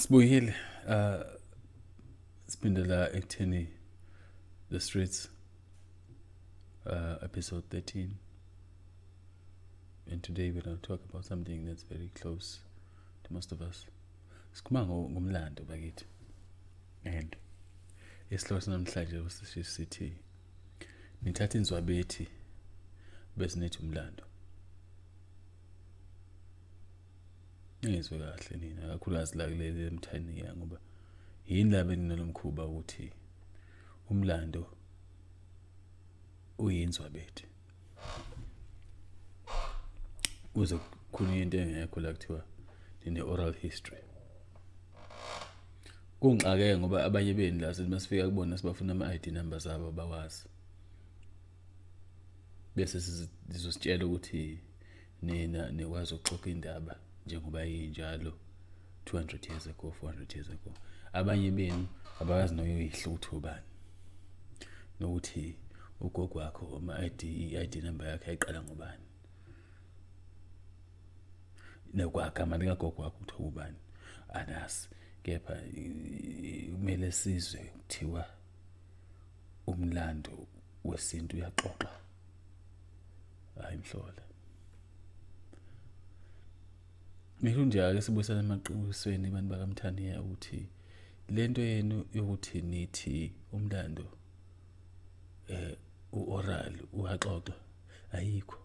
Sibuyile sipindela ekutheni The Streets episode 13, and today we're going to talk about something that's very close to most of us. Sikhuluma ngomlando bakithi, and isihloko sanamhlanje sithi nithatha inzwabethi bese nithi umlando. Ngizwe kahle nina kakhulukazi la kuleli emthaniya ngoba yini la beninalomkhuba ukuthi umlando uyinzwabethi. Uze kukhulunywa into engekho la kuthiwa oral history. Kungixake ngoba abanye beni la masifika kubona sibafuna ama-ID numbers abo bawazi. Bese sizositshela ukuthi nina nikwazi ukuxoxa indaba njengoba yinjalo 200 years ago, 400 years ago. Abanye benu abawazi noyihle ukuthi ubani. Nokuthi ugogo wakho i-ID number yakhe ayiqala ngobani. Nokwagama likagogo wakho ukuthi ubani. Anasi. Kepha kumele sizwe kuthiwa umlando wesintu uyaxoxa. Hayi mhlola. Ngikunjalo sibuyisana emaqinisweni abantu bakamthaniya ukuthi lento yenu yokuthi nithi umlando uoral uyaxoxa ayikho.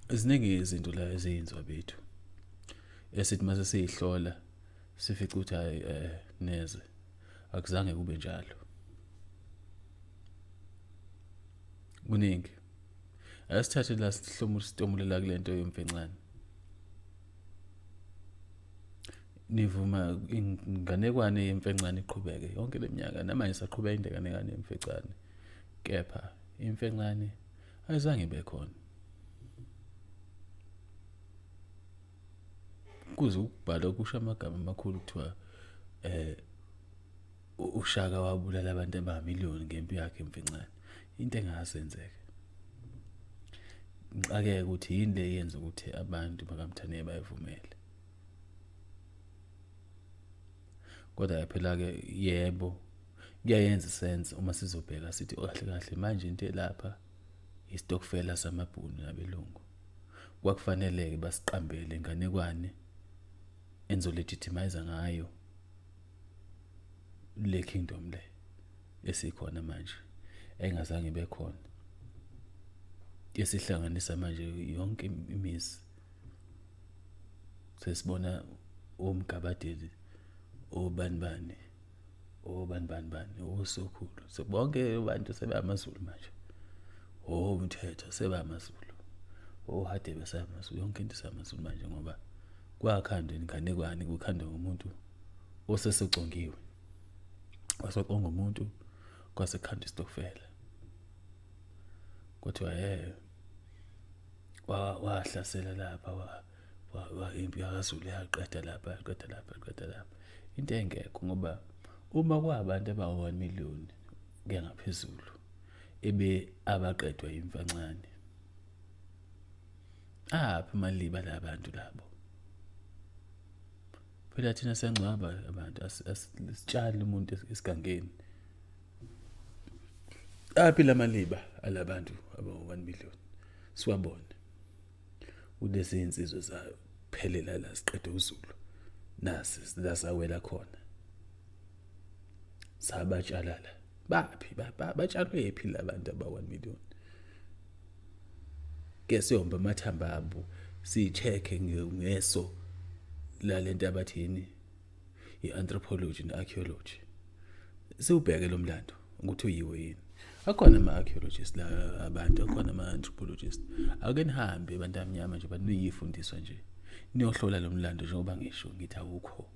Iziningi izinto la eziyinzwa bethu esithi mase siyihlola sifica ukuthi hayi neze akuzange kube njalo. Kuningi asithathe la sihlomulela kulento yomfenxane. Nivuma inganekwane yemfenxane iqhubeke yonke leminyaka namanje saqhubeka inganekwane yemfenxane. Kepha imfenxane ayizange ibe khona. Kuze ukubhala kusho amagama amakhulu kuthiwa uShaka wabulala abantu abamiliyoni ngempi yakhe emfenxane. Into engasenzeka. Ngixake ukuthi yini le yenza ukuthi abantu bakamthaniya bayivumele. Kodwa phela ke yebo kuyayenza sense uma sizobheka sithi kahle kahle manje into elapha istokfela samabhunu nabelungu. Kwakufanele basiqambele inganekwane enzo legitimize ngayo le kingdom le esikhona manje engazange ibe khona. Yesihlanganisa manje yonke imizi. Sesibona umgabadeli obanibani osokhulu sebonke abantu sebamaZulu manje. Umthetho sebamaZulu. Hade besamaZulu yonke into samaZulu manje ngoba kwakhandwa inganekwane kukhandwa ngumuntu osesegcongiwe. Wasoqonga umuntu kwasekhanda istokfela. Kuthiwa wahlasela lapha wa impi yakaZulu yaqeda lapha. Into engekho ngoba uma kwabantu aba1 million kuya ngaphezulu ebe abaqedwa imfanxane. Apha maliba labantu labo. Phela thina sengcwaba abantu asitshali umuntu esigangeni. Aphi lamaliba alabantu aba1 million siwabona. Kulezi insizwe zayo phelela la siqede uZulu. Nasi lasawela khona. Sabatshala la. Baphi batshalwe ephi labantu aba1 million. Ke siyomba amathamba abo sicheke ngeso la lento abathini ianthropology nearchaeology. Siubheke lo mlando ukuthi uyiwe yini. Akhona ama-archaeologists la abantu akhona ama-anthropologists. Ake nihambe abantu abamnyama nje bathi niyifundiswa nje. Niyohlola lo mlando njengoba ngisho ngithi awukho.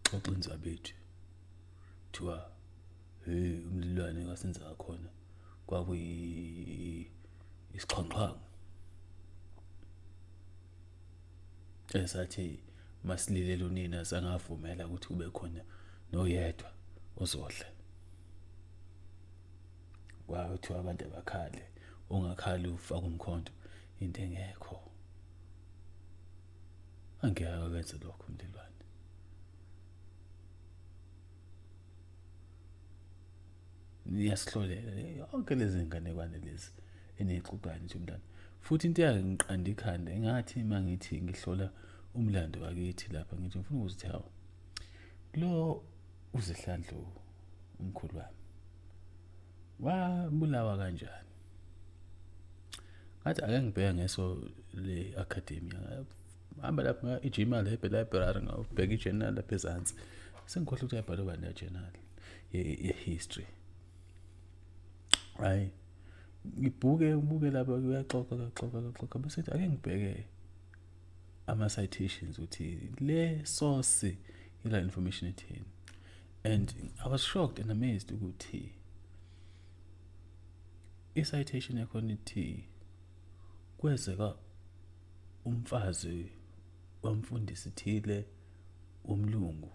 Xoxa inzwabethi. Thiwa umlilwane ngasenza khona kwakuyi isiqhonqhango. Esathi masililele unina sangavumela ukuthi kube khona noyedwa ozodla. Kwathi abantu abakhale ungakhali ufaka umkhonto into engekho. angeke akwenze lokho umlilwane. Niyasihlolela yonke lezi nganekwane lezi enixoxayo nje umlando. Futhi into yangiqanda ikhanda engathi mangithi ngihlola umlando wakithi lapha ngithi ngifuna ukuzithi hawo lo uZihlandlo umkhulu wami wabulawa kanjani. Ngathi ake ngibheka ngeso le academia hamba lapha ijima le library ngawubheka ijournal lapha ezansi sengikhohle ukuthi ayibhalwe bani journal ye history. Hayi ngibuke lapha kuyaxoxa bese ake ngibheke ama citations ukuthi le source ila information ethini. And I was shocked and amazed ukuthi i-citation yakhona ithi kwezeka umfazi wamfundisi thile umlungu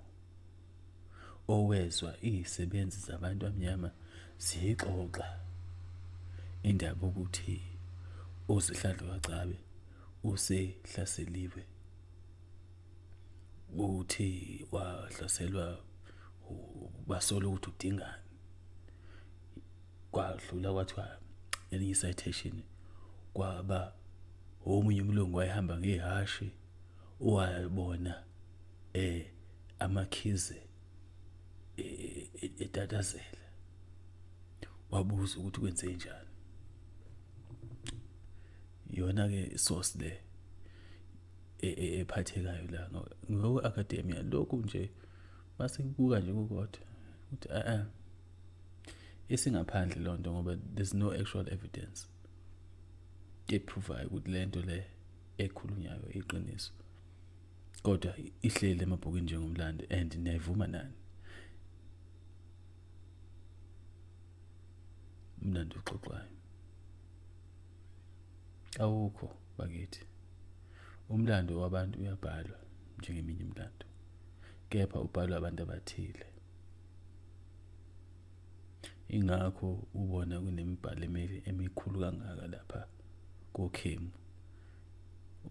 owezwa izisebenzi zabantu abanyama zixoxa indaba ukuthi uZihlandlo kaCabe usehlaseliwe uthi wahlaselwa basola ukuthi udingani. Kwadlula kwathiwa elinye citation kwaba omunye umlungu wayehamba ngehashi wayibona amakhize etatazela wabuza ukuthi kwenze njani. Yona ke source le ephathekayo la ngoko academia lokhu nje mase kubuka nje kukodwa ukuthi isingaphandle lonto ngoba there's no actual evidence eprovayo ukuthi lento le ekhulunyayo iqiniso kodwa ihlele emabhukwini njengomlando and niyavuma nani umlando uxoxwayo awukho bakithi. Umlando wabantu uyabhalwa njengeminye imilando kepha ubhalwa abantu abathile. Ingakho ubona kunemibhalo emikhulu kangaka lapha koKhemu.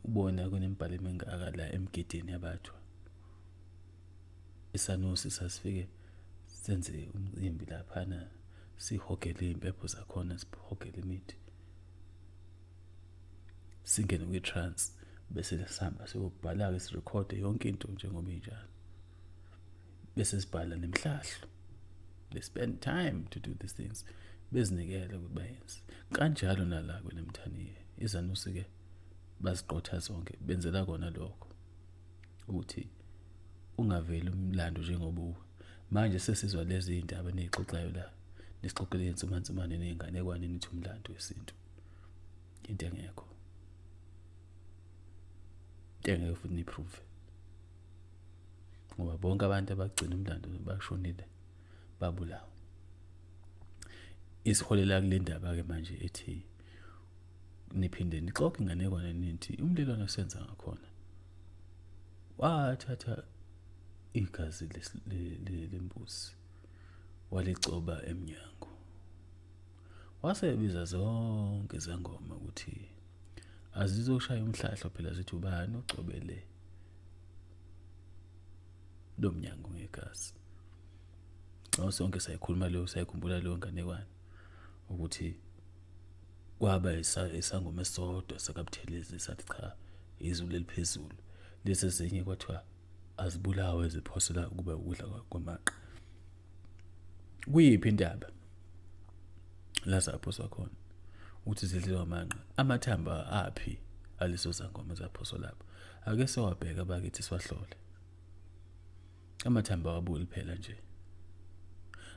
Ubona kunemibhalo emingaka la emgidini yabathwa. Isanusi sasifike senze umcimbi laphana sihogele impepho zakhona sihogele imithi. Singene kwi-trance bese lesihamba siyobhala ke sirecord yonke into njengoba injalo. Bese sibhala nemhlahlo. They spend time to do these things. Bezinikele ukuthi bayenze. Kanjalo nala kweNemthaniye. Izanusi ke baziqotha zonke benzela kona lokho. Ukuthi ungaveli umlando njengoba manje sesizwa lezi indaba nezixoxayo la. Nisixoxele insumansumane nenganekwane nithi umlando wesintu. Into engekho. Ngeke futhi niprove. Ngoba bonke abantu abagcina umlando bashonile babulawa. Isiholela kule ndaba ke manje ethi niphinde nixoxe inganekwane nithi umlilwane osenza ngakhona wathatha igazi lembuzi walicyoba emnyango wasebiza zonke izangoma ukuthi azizoshaya umhlahlo phela zithi ubani ocobele lo mnyango ngegazi. Sonke sayikhuluma leyo sayikhumbula leyo nganekwane ukuthi kwaba isangoma esodwa sakabuthelezi sathi cha izulu eliphezulu lezi ezinye kwathiwa azibulawe ziphosela kuba ukudla kwamaqha. Kuyiphi indaba la saphoswa khona ukuthi zidliwa amanqa amathamba aphi aliso zangoma zaphoswa lapho. Ake sewabheka bakithi siwahlole amathamba wabuli phela nje.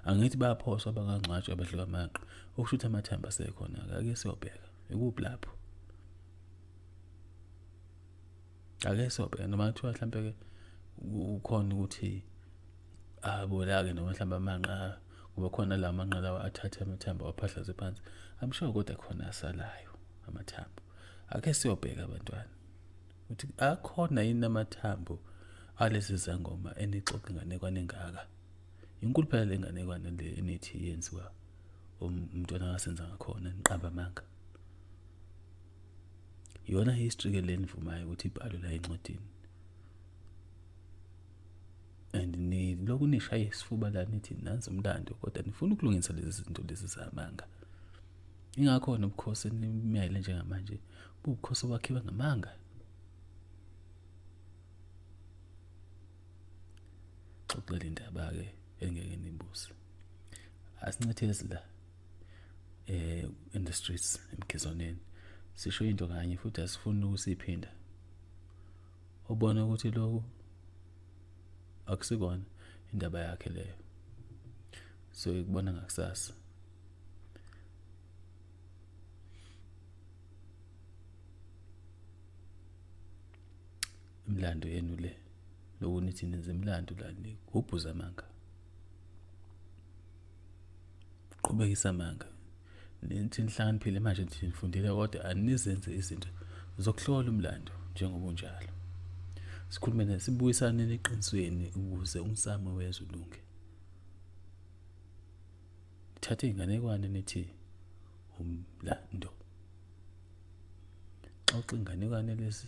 Angithi bayaphoswa bangangcwatshwa badliwa amanqa okusho ukuthi amathamba asekhona. Ake siyobheka ikuphi lapho. Ake siyobheka noma kuthiwa mhlambe ke ukhona ukuthi abola ke noma mhlamba amanqa ngoba khona la manqa lawa athatha amathamba waphahlaza phansi. I'm sure kodwa khona asalayo amathambo. Ake siyobheka abantwana ukuthi akhona yini amathambo alezi zangoma enixoxa inganekwane engaka. Inkulu phela lenganekwane le enithi yenziwa umntwana akasenza ngakhona niqamba amanga. Yona history ke lenivumayo ukuthi ibhalwe la encwadini and lokhu nishaya isifuba la nithi nansi umlando kodwa nifuna ukulungisa lezi zinto lezi zamanga. Ingakho nobukhosi nimyayile njengamanje bubukhosi obakhiwe ngamanga. Xoxela indaba ke engeke nibuze. Asincethezi la in the streets emkhizoneni. Sisho into kanye futhi asifuni ukusiphinda. Ubona ukuthi lokhu akusikona indaba yakhe leyo. So ikubona ngakusasa. Imlando yenu le lokunithi nenze imlando la nikubhuza amanga. Qhubekisa amanga. Nithi nihlakaniphile manje nithi nifundile kodwa anizenze izinto zokuhlola umlando njengoba unjalo. Sikhulume sibuyisane neqinisweni ukuze umsamo wezwe ulunge. Thathe inganekwane nithi umlando. Xoxa inganekwane lezi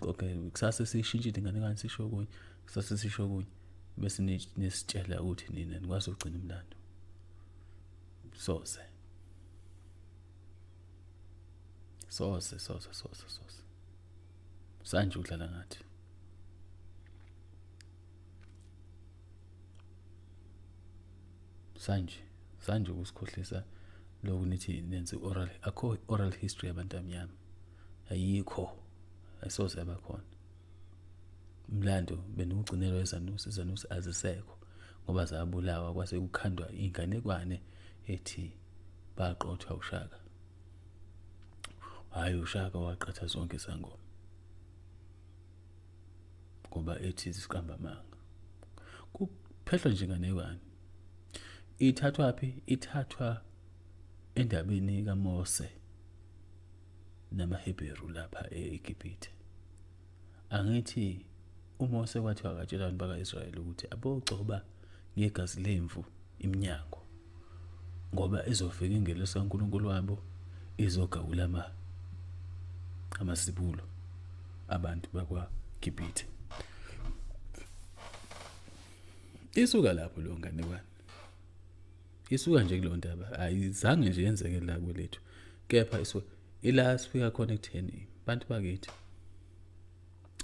okay kusasa sishintshile inganekwane sisho kunye kusasa sisho kunye bese nisitshela ukuthi nina nikwazi ukugcina umlando. Soze. Sanje udlala ngathi. Sanje ukusikhohlisa lokhu nithi nenze oral history yabantu abanyama. Ayikho. Ayisoze abakhona. Umlando benugcinelwa izanusi azisekho ngoba zabulawa kwase ukukhandwa inganekwane ethi baqothwa uShaka. Hayi uShaka waqatha zonke izangoma. Ngoba ethi isiqamba amanga. Kuphehlwa nje inganekwane. Ithathwa endabeni kaMose namaHebheru lapha eGibhithe. Angithi uMose kwathi akatshela abantu bakaIsrayeli ukuthi abogcoba ngegazi lemvu iminyango ngoba izofika ingelosi kaNkulunkulu wabo izogawula amasibulo abantu bakwaGibhithe. Isuka lapho lo nganekwane. Isuka nje kulo ndaba ayizange nje yenzeke la kwelethu. Kepha ila sifika khona ekutheni bantu bakithi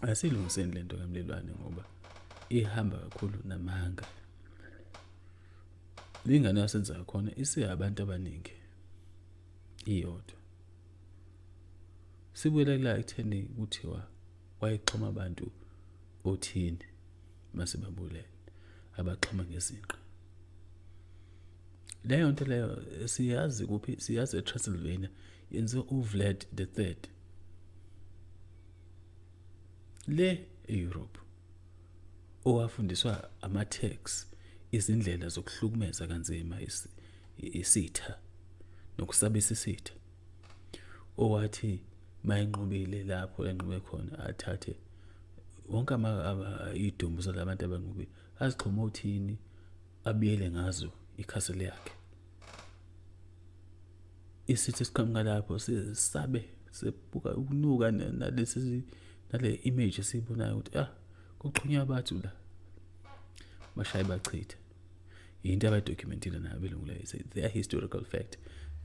asilungiseni lento kamlelwane ngoba ihamba kakhulu namanga. Lingane yasenza khona isiyabantu abaningi iyodwa. Sibuye la ekutheni kuthiwa wayexhoma abantu othini mase babulele abaxhoma ngezinqa. Leyo nto leyo siyazi kuphi siyazi eTransylvania yenze uVlad III le eEurope owafundiswa amaTurks izindlela zokuhlukumeza kanzima isitha nokusabisa isitha. Owathi mayinqubile lapho enqube khona athathe wonke idumbu zalabantu abanqubile azixhoma uthini abiyele ngazo ikhasile yakhe. Isitha siqhamuka lapho sisabe sebuka ukunuka nale image esibonayo ukuthi kuxhunywa abantu la bashaye bachithe. Into abadocumentile nabelungu la they are historical fact.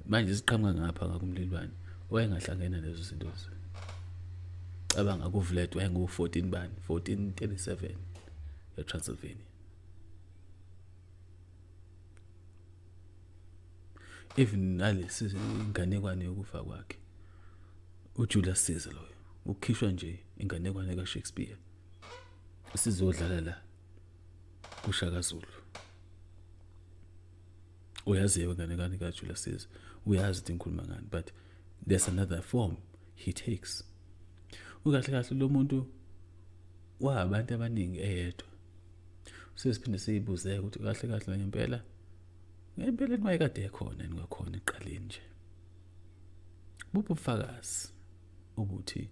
Manje siqhamuka ngapha ngakumlilwane wayengahlangena lezo zinto. Cabanga kuVlad wayengu 14 bani 1437 eTransylvania. Even nalesi inganekwane yokufa kwakhe uJulius Caesar loyo ukhishwa nje inganekwane kaShakespeare sizodlala la kuShaka Zulu. Uyazi inganekwane kaJulius Caesar uyazi ukuthi ngikhuluma ngani but there's another form he takes. Ukahle kahle lo muntu wabantu abaningi eyedwa. Sesiphinde siyibuze ukuthi kahle kahle ngempela wayekade ekhona ngakhona eqaleni nje. Bubufakazi ukuthi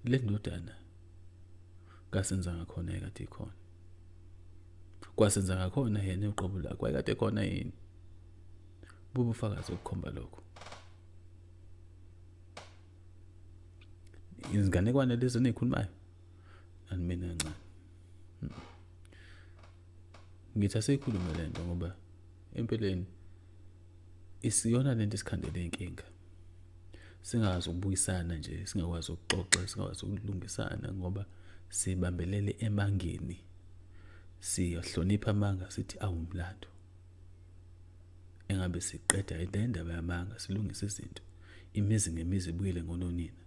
le ndodana kasenza ngakhona ekade ikhona. Kwasenza ngakhona yena uqobo lakhe wayekade ekhona yini. Bubufakazi obukhomba lokho. Izinganekwane lezi nezikhulumayo ani mina ncane. ngithi asiyikhulume lento ngoba empeleni isiyona lento isikhandele inkinga. Singazi ukubuyisana nje, singakwazi ukuxoxa, singakwazi ukulungisana ngoba sibambelele emangeni. Siyahlonipha amanga sithi awumlando. Engabe siqeda le ndaba yamanga, silungise izinto. Imizi ngemizi ibuyele ngononina.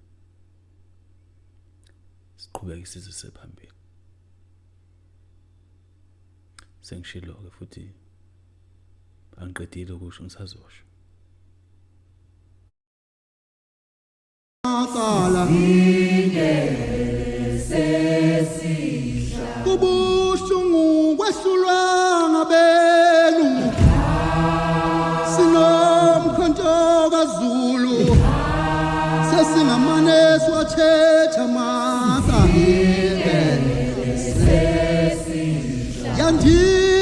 Siqhubeke isizwe sephambili. Sengishilo-ke futhi angiqedile ukusho ngisazosho. Kubuhlungu kwehlulwa ngabenu sinomkhonto kaZulu sesingamane swathetha maka yandi